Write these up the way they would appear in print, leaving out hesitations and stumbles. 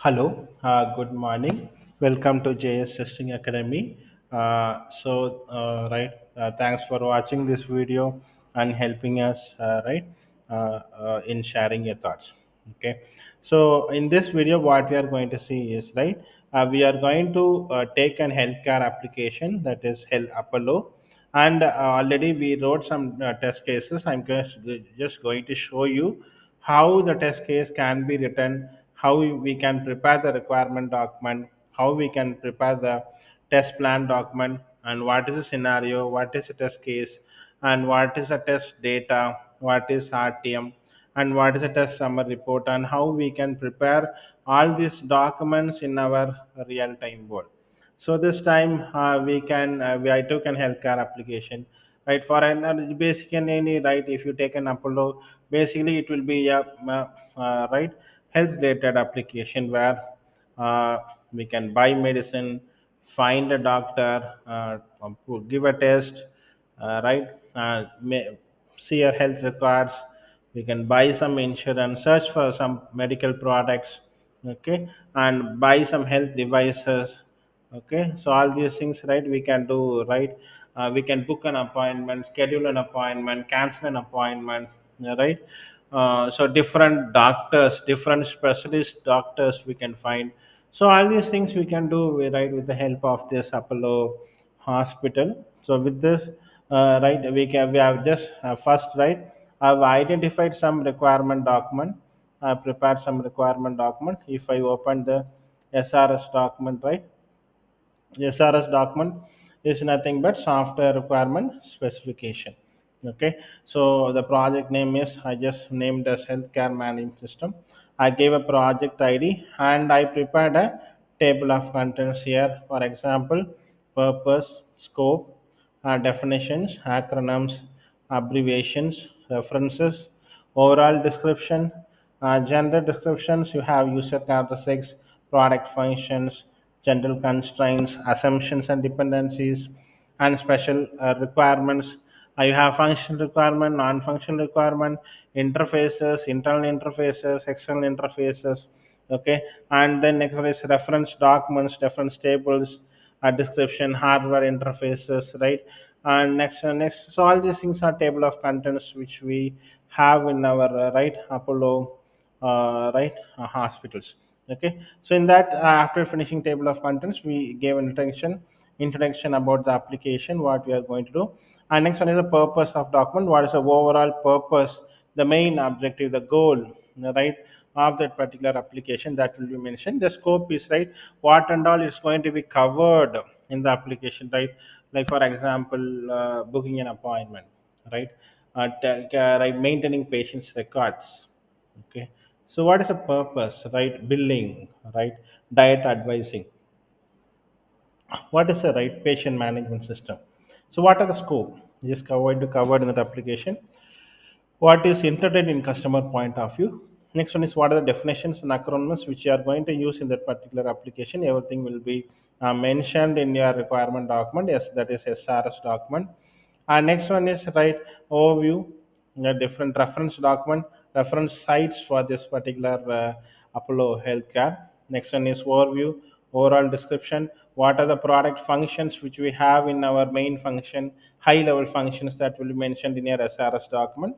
Hello, good morning. Welcome to JS Testing Academy. Thanks for watching this video and helping us, in sharing your thoughts. Okay, so in this video, what we are going to see is we are going to take an healthcare application that is Health Apollo, and already we wrote some test cases. I'm just going to show you how the test case can be written, how we can prepare the requirement document, how we can prepare the test plan document, and what is the scenario, what is the test case, and what is the test data, what is RTM, and what is the test summary report, and how we can prepare all these documents in our real time world. So this time I took an healthcare application, right? For an basic and any, right, if you take an Apollo, basically it will be a right health related application where uh, we can buy medicine, find a doctor, give a test, right? See your health records. We can buy some insurance, search for some medical products, okay, and buy some health devices. Okay, so all these things, right, we can do, right? We can book an appointment, schedule an appointment, cancel an appointment, yeah, right? So different doctors, different specialist doctors we can find. So all these things we can do, right, with the help of this Apollo hospital. So with this, right, we have just first, right, I've identified some requirement document. I prepared some requirement document. If I open the SRS document, right, SRS document is nothing but software requirement specification. Okay, so the project name is, I just named as healthcare management system. I gave a project ID and I prepared a table of contents here. For example, purpose, scope, definitions, acronyms, abbreviations, references, overall description, general descriptions. You have user characteristics, product functions, general constraints, assumptions and dependencies, and special requirements. You have functional requirement, non-functional requirement, interfaces, internal interfaces, external interfaces. Okay, and then next one is reference documents, reference tables, description, hardware interfaces, right? And next, so all these things are table of contents which we have in our right Apollo, hospitals. Okay, so in that, after finishing table of contents, we gave an introduction about the application, what we are going to do. And next one is the purpose of document. What is the overall purpose, the main objective, the goal, right, of that particular application, that will be mentioned. The scope is, right, what and all is going to be covered in the application, right? Like for example, booking an appointment, right? Right, maintaining patients records. Okay, so what is the purpose, right? Billing, right? Diet advising. What is the right patient management system? So what are the scope? Just going to cover in that application. What is intended in customer point of view. Next one is what are the definitions and acronyms which you are going to use in that particular application. Everything will be mentioned in your requirement document. Yes, that is SRS document. And next one is, right, overview, the different reference document, reference sites for this particular Apollo healthcare. Next one is overview, overall description, what are the product functions which we have in our main function, high level functions that will be mentioned in your SRS document.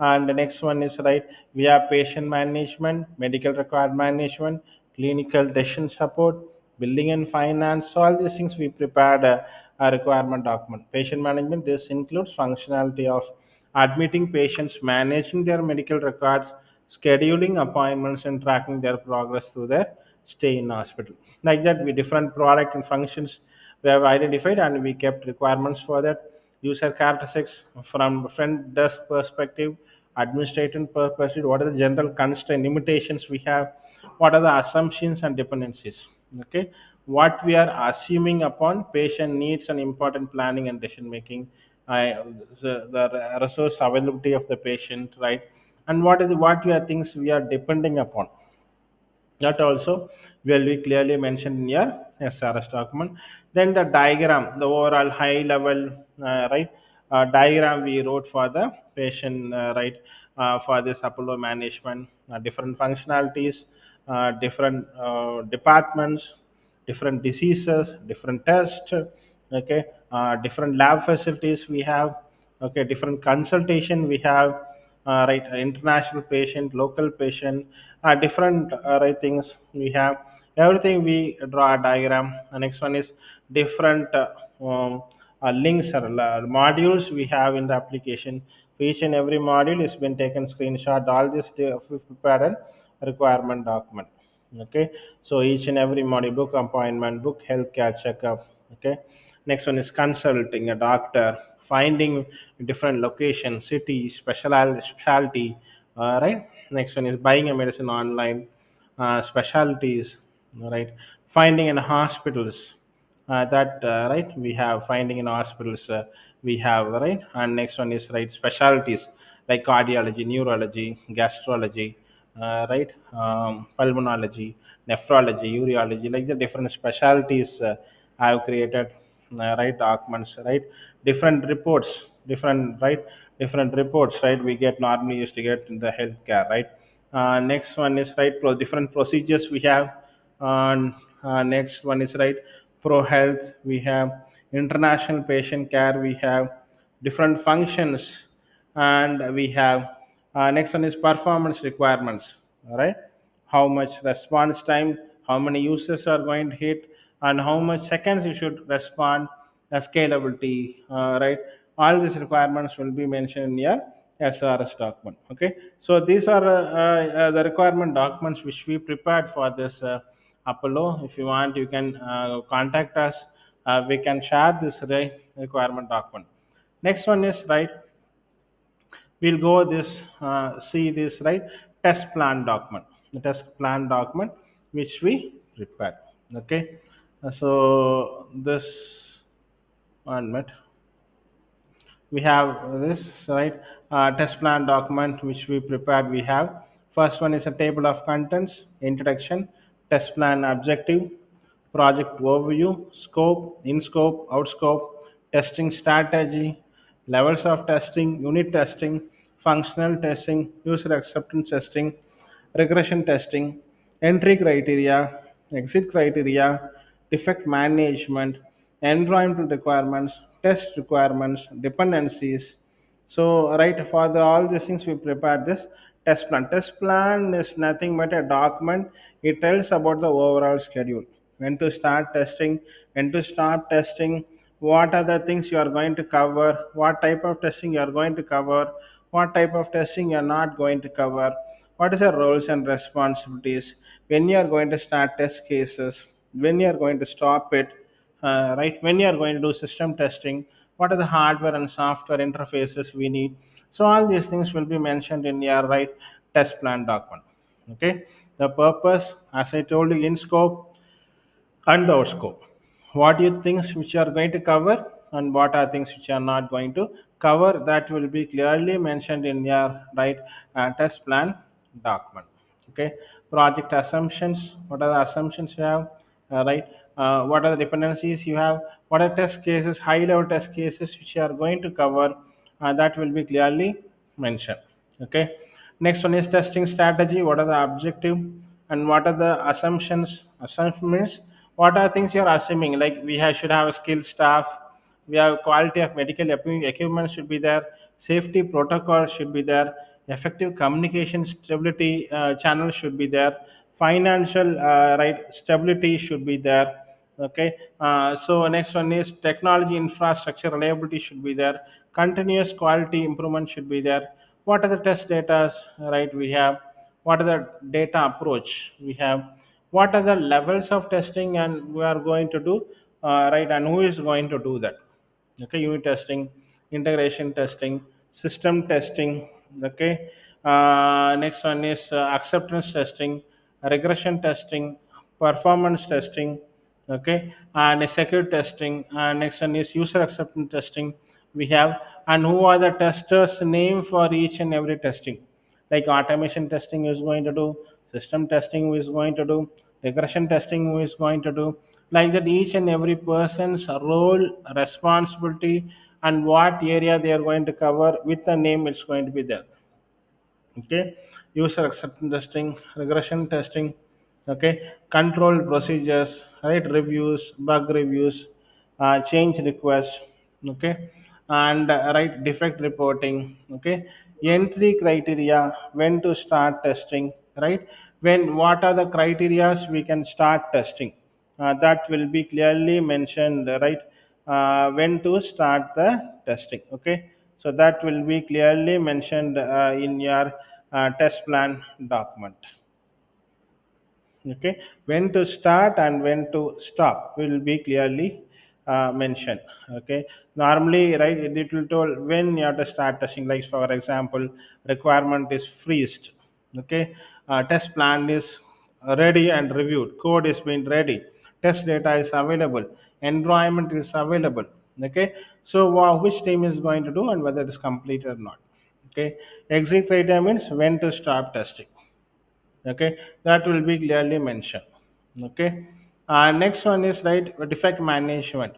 And the next one is, right, we have patient management, medical record management, clinical decision support, building and finance. So all these things we prepared a requirement document. Patient management, this includes functionality of admitting patients, managing their medical records, scheduling appointments, and tracking their progress through their stay in hospital. Like that, we different product and functions we have identified, and we kept requirements for that. User characteristics from front desk perspective, administrative perspective, what are the general constraint limitations we have, what are the assumptions and dependencies. Okay, what we are assuming upon patient needs and important planning and decision making, the resource availability of the patient, right, and what we are things we are depending upon, that also will be clearly mentioned in your SRS document. Then the diagram, the overall high level, right, diagram we wrote for the patient, right, for this Apollo management, different functionalities, different departments, different diseases, different tests, okay, different lab facilities we have, okay, different consultation we have, right, international patient, local patient, different right things we have, everything we draw a diagram. The next one is different links or modules we have in the application. For each and every module has been taken screenshot. All this we prepared a requirement document. Okay, so each and every module, book appointment, book healthcare checkup. Okay, next one is consulting a doctor, finding different location, city, specialty. Right. Next one is buying a medicine online, specialties. Right, finding in hospitals, that right we have finding in hospitals, we have, right. And next one is, right, specialties like cardiology, neurology, gastrology, right, pulmonology, nephrology, urology, like the different specialties I have created, right, documents, right, different reports, different, right, different reports, right, we get normally used to get in the healthcare, right. Next one is, right, different procedures we have. And next one is, right, pro health we have, international patient care we have, different functions, and we have, next one is performance requirements, all right, how much response time, how many users are going to hit, and how much seconds you should respond, the scalability, right, all these requirements will be mentioned in your SRS document. Okay, so these are the requirement documents which we prepared for this Apollo. If you want, you can contact us. We can share this requirement document. Next one is, right, we'll go this see this, right, test plan document, the test plan document which we prepared. Okay. So this, one minute, we have this, right, test plan document which we prepared. We have, first one is a table of contents, introduction, test plan objective, project overview, scope, in scope, out scope, testing strategy, levels of testing, unit testing, functional testing, user acceptance testing, regression testing, entry criteria, exit criteria, defect management, environmental requirements, test requirements, dependencies. So, right, for all these things, we prepared this test plan. Test plan is nothing but a document. It tells about the overall schedule, when to start testing, when to start testing, what are the things you are going to cover, what type of testing you are going to cover, what type of testing you are not going to cover, what is your roles and responsibilities, when you are going to start test cases, when you are going to stop it, right, when you are going to do system testing, what are the hardware and software interfaces we need. So all these things will be mentioned in your, right, test plan document. Okay, the purpose, as I told you, in scope and the scope, what you things which you are going to cover and what are things which you are not going to cover, that will be clearly mentioned in your, right, test plan document. Okay, project assumptions, what are the assumptions you have, right, what are the dependencies you have, what are test cases, high level test cases which you are going to cover, that will be clearly mentioned. Okay, next one is testing strategy, what are the objective and what are the assumptions. Assumption means what are things you are assuming, like we should have a skilled staff, we have quality of medical equipment should be there, safety protocol should be there, effective communication stability channel should be there, financial, right, stability should be there. Okay, so next one is technology infrastructure reliability should be there, continuous quality improvement should be there, what are the test data, right, we have, what are the data approach we have, what are the levels of testing and we are going to do, right, and who is going to do that. Okay, unit testing, integration testing, system testing. Okay, next one is acceptance testing, regression testing, performance testing. Okay, and security testing, and next one is user acceptance testing we have, and who are the testers name for each and every testing, like automation testing is going to do, system testing who is going to do, regression testing who is going to do, like that each and every person's role, responsibility, and what area they are going to cover with the name it's going to be there. Okay, user acceptance testing, regression testing, Okay, control procedures, right? Reviews, bug reviews, change requests. Okay, and right, defect reporting. Okay, entry criteria, when to start testing, right? When, what are the criterias we can start testing, that will be clearly mentioned, right? When to start the testing. Okay, so that will be clearly mentioned in your test plan document. Okay, when to start and when to stop will be clearly mentioned. Okay, normally, right, it will tell when you have to start testing, like for example, requirement is freezed. Okay, test plan is ready and reviewed, code is being ready, test data is available, environment is available. Okay, so which team is going to do and whether it is complete or not. Okay, exit criteria means when to stop testing. Okay, that will be clearly mentioned. Okay, next one is, right, defect management.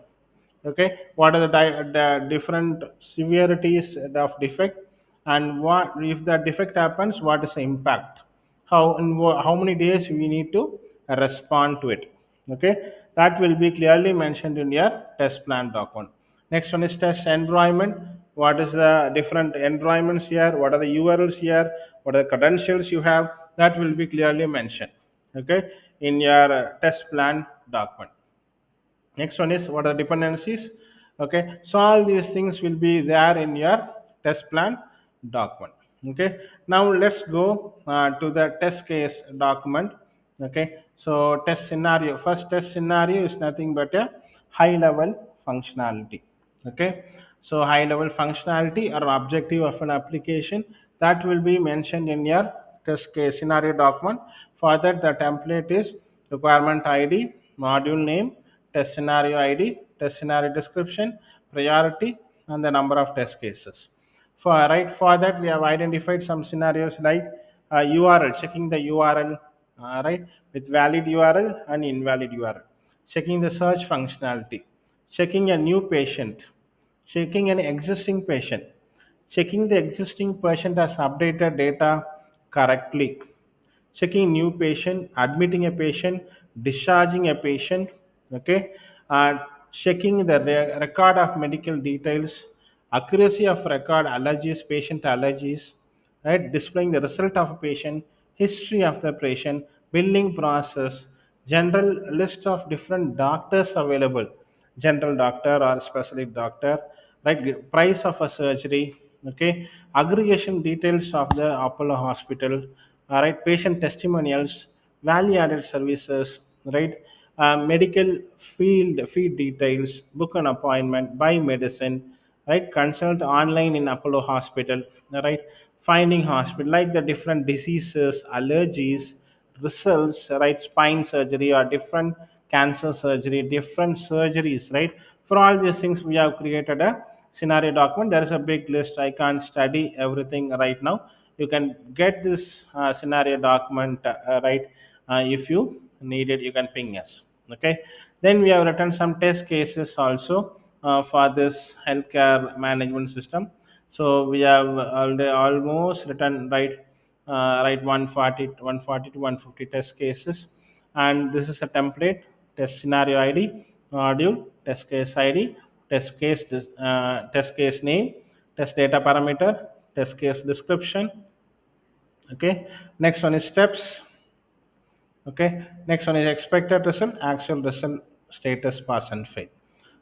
Okay, what are the different severities of defect, and what if the defect happens, what is the impact, how many days we need to respond to it. Okay, that will be clearly mentioned in your test plan document. Next one is test environment. What is the different environments here, what are the urls here, what are the credentials you have, that will be clearly mentioned. Okay, in your test plan document. Next one is what are the dependencies. Okay, so all these things will be there in your test plan document. Okay, now let's go to the test case document. Okay, so test scenario, first test scenario is nothing but a high level functionality. Okay, so high level functionality or objective of an application, that will be mentioned in your test case scenario document. For that, the template is requirement id, module name, test scenario id, test scenario description, priority, and the number of test cases. For that, we have identified some scenarios like url, checking the url, right, with valid url and invalid url, checking the search functionality, checking a new patient, checking an existing patient, checking the existing patient has updated data correctly, checking new patient, admitting a patient, discharging a patient. Okay, and checking the record of medical details, accuracy of record, allergies, patient allergies, right? Displaying the result of a patient, history of the patient, billing process, general list of different doctors available, general doctor or specialist doctor, right? Price of a surgery. Okay, aggregation details of the Apollo hospital, all right, patient testimonials, value added services, right, medical field feed details, book an appointment, buy medicine, right, consult online in Apollo hospital, right, finding hospital, like the different diseases, allergies, results, right, spine surgery or different cancer surgery, different surgeries, right. For all these things we have created a scenario document. There is a big list, I can't study everything right now. You can get this scenario document, right, if you need it, you can ping us. Okay, then we have written some test cases also for this healthcare management system. So we have almost written, right, right, 140 to 150 test cases, and this is a template: test scenario id, module, test case id, test case name, test data parameter, test case description. Okay, next one is steps. Okay, next one is expected result, actual result, status, pass and fail.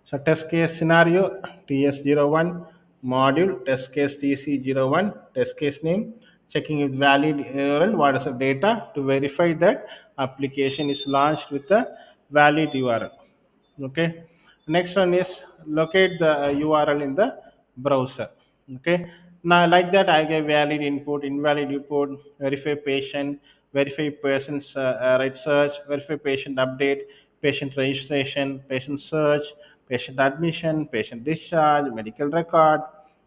So test case scenario TS01, module, test case TC01, test case name, checking with valid URL, what is the data to verify that application is launched with a valid URL. Okay, next one is locate the URL in the browser. Okay, now like that I gave valid input, invalid input, verify patient, verify patient's right search, verify patient update, patient registration, patient search, patient admission, patient discharge, medical record,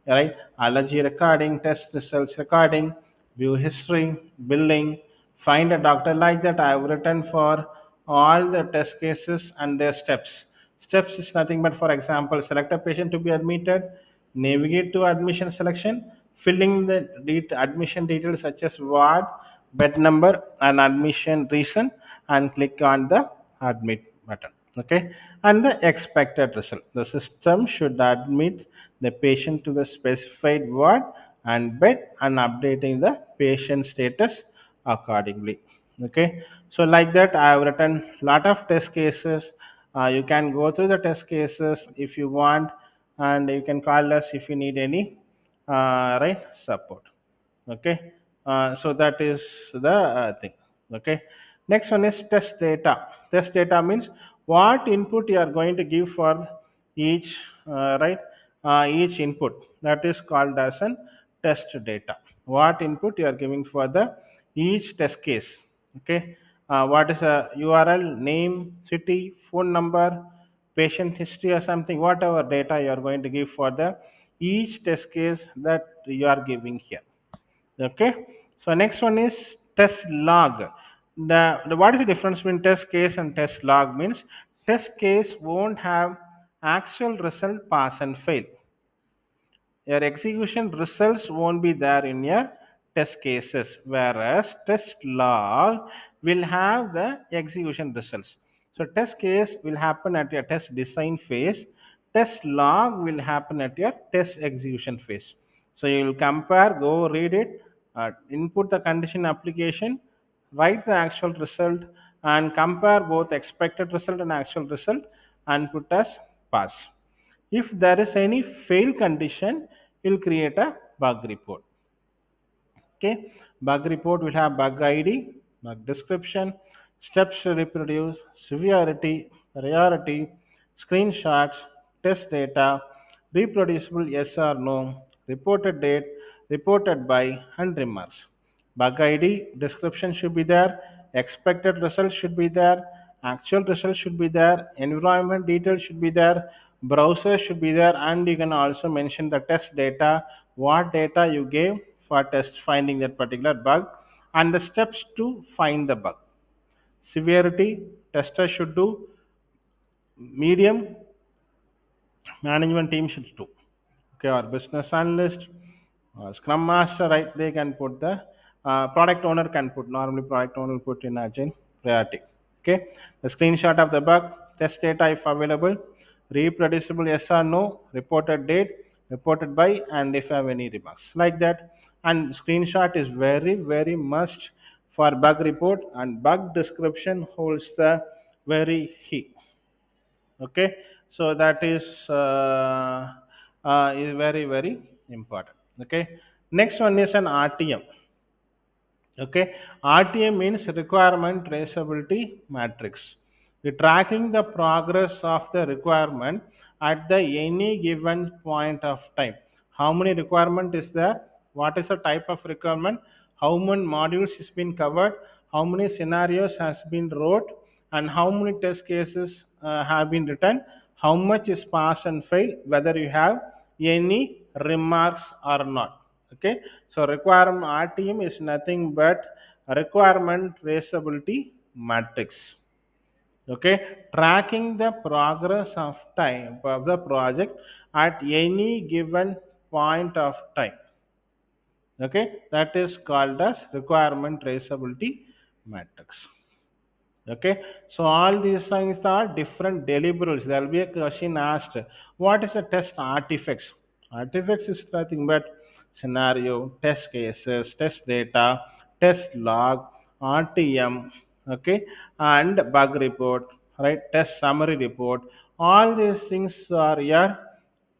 right, allergy recording, test results recording, view history, billing, find a doctor. Like that I have written for all the test cases and their steps is nothing but, for example, select a patient to be admitted, navigate to admission selection, filling the admission details such as ward, bed number and admission reason, and click on the admit button. Okay, and the expected result, the system should admit the patient to the specified ward and bed and updating the patient status accordingly. Okay, so like that I have written lot of test cases. You can go through the test cases if you want, and you can call us if you need any right support. Okay, so that is the thing. Okay, next one is test data. Test data means what input you are going to give for each right each input, that is called as an test data. What input you are giving for the each test case. Okay, what is a URL, name, city, phone number, patient history or something, whatever data you are going to give for the each test case that you are giving here. Okay, so next one is test log. The what is the difference between test case and test log means test case won't have actual result pass and fail. Your execution results won't be there in your test cases, whereas test log will have the execution results. So test case will happen at your test design phase, test log will happen at your test execution phase. So you will compare, go read it, input the condition application, write the actual result, and compare both expected result and actual result and put as pass. If there is any fail condition, you'll create a bug report. Okay, bug report will have bug ID, bug description, steps to reproduce, severity, priority, screenshots, test data, reproducible yes or no, reported date, reported by, and remarks. Bug ID description should be there, expected result should be there, actual result should be there, environment details should be there, browser should be there, and you can also mention the test data, what data you gave for test finding that particular bug, and the steps to find the bug. Severity, tester should do, medium, management team should do. Okay, or business analyst or scrum master, right? They can put the product owner can put, normally product owner will put in agile priority. Okay, the screenshot of the bug, test data if available, reproducible yes or no, reported date, reported by, and if you have any remarks like that. And screenshot is very very must for bug report, and bug description holds the very key. Okay, so that is very very important. Okay, next one is an RTM. Okay, RTM means requirement traceability matrix. We're tracking the progress of the requirement at the any given point of time. How many requirement is there? What is the type of requirement? How many modules has been covered? How many scenarios has been wrote? And how many test cases have been written? How much is pass and fail? Whether you have any remarks or not. Okay, so requirement RTM is nothing but requirement traceability matrix. Okay, tracking the progress of time of the project at any given point of time. Okay, that is called as requirement traceability matrix. Okay, so all these things are different deliverables. There will be a question asked, what is a test artifacts? Artifacts is nothing but scenario, test cases, test data, test log, RTM. Okay, and bug report, right? Test summary report. All these things are your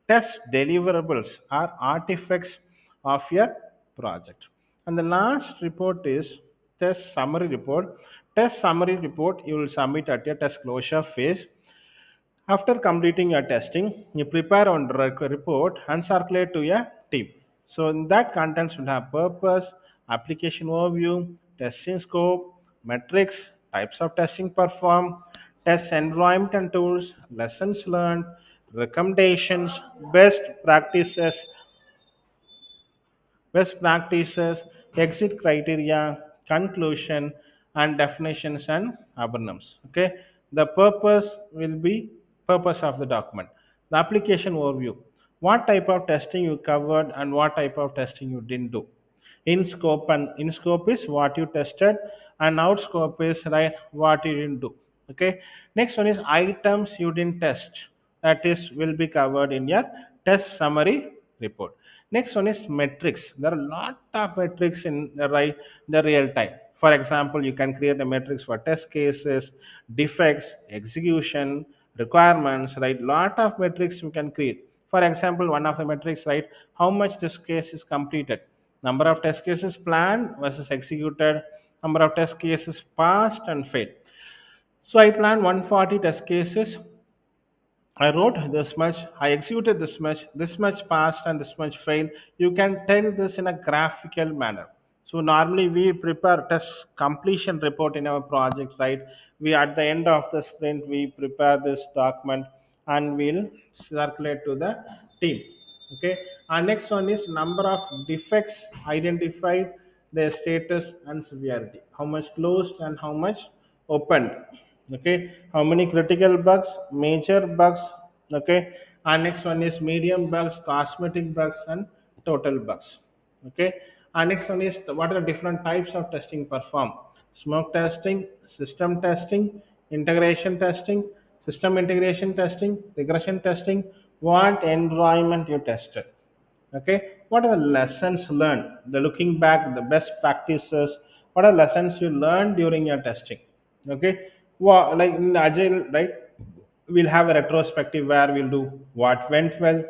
test deliverables are artifacts of your project. And the last report is test summary report. Test summary report you will submit at your test closure phase. After completing your testing, you prepare on report and circulate to your team. So in that contents will have purpose, application overview, testing scope, metrics, types of testing performed, test environment and tools, lessons learned, recommendations, best practices, exit criteria, conclusion, and definitions and aburnums. Okay, the purpose will be purpose of the document. The application overview: what type of testing you covered and what type of testing you didn't do. In scope is what you tested, and out scope is right what you didn't do. Okay. Next one is items you didn't test. That is will be covered in your test summary report. Next one is metrics. There are a lot of metrics in the real time. For example, you can create a metrics for test cases, defects, execution, requirements, right? Lot of metrics you can create. For example, one of the metrics, right? How much this case is completed, number of test cases planned versus executed, number of test cases passed and failed. So I planned 140 test cases, I wrote this much, I executed this much passed and this much failed. You can tell this in a graphical manner. So normally we prepare test completion report in our project, right? We at the end of the sprint we prepare this document and we'll circulate to the team. Okay. And next one is number of defects identified, their status and severity. How much closed and how much opened. Okay, how many critical bugs, major bugs. Okay, and next one is medium bugs, cosmetic bugs and total bugs. Okay, and next one is what are the different types of testing performed: smoke testing, system testing, integration testing, system integration testing, regression testing. What environment you tested. Okay, what are the lessons learned, the looking back, the best practices, what are lessons you learned during your testing. Okay, well, like in agile, right, we'll have a retrospective where we'll do what went well,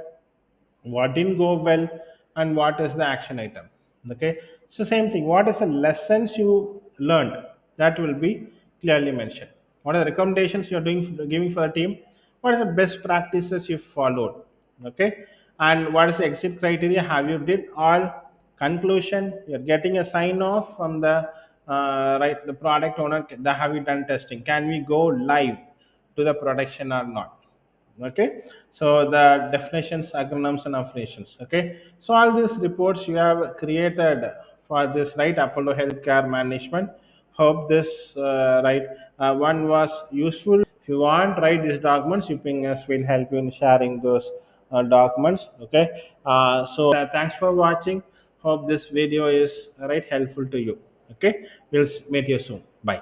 what didn't go well, and what is the action item. Okay, so same thing, what is the lessons you learned, that will be clearly mentioned. What are the recommendations you're doing, giving for the team, what are the best practices you followed. Okay, and what is the exit criteria, have you did all, conclusion, you're getting a sign off from the right, the product owner, that have you done testing, can we go live to the production or not. Okay, so the definitions, acronyms and affiliations. Okay, so all these reports you have created for this, right, Apollo healthcare management. Hope this right one was useful. If you want write these documents, you ping us, will help you in sharing those documents. Okay, thanks for watching. Hope this video is right helpful to you. Okay, we'll meet you soon. Bye.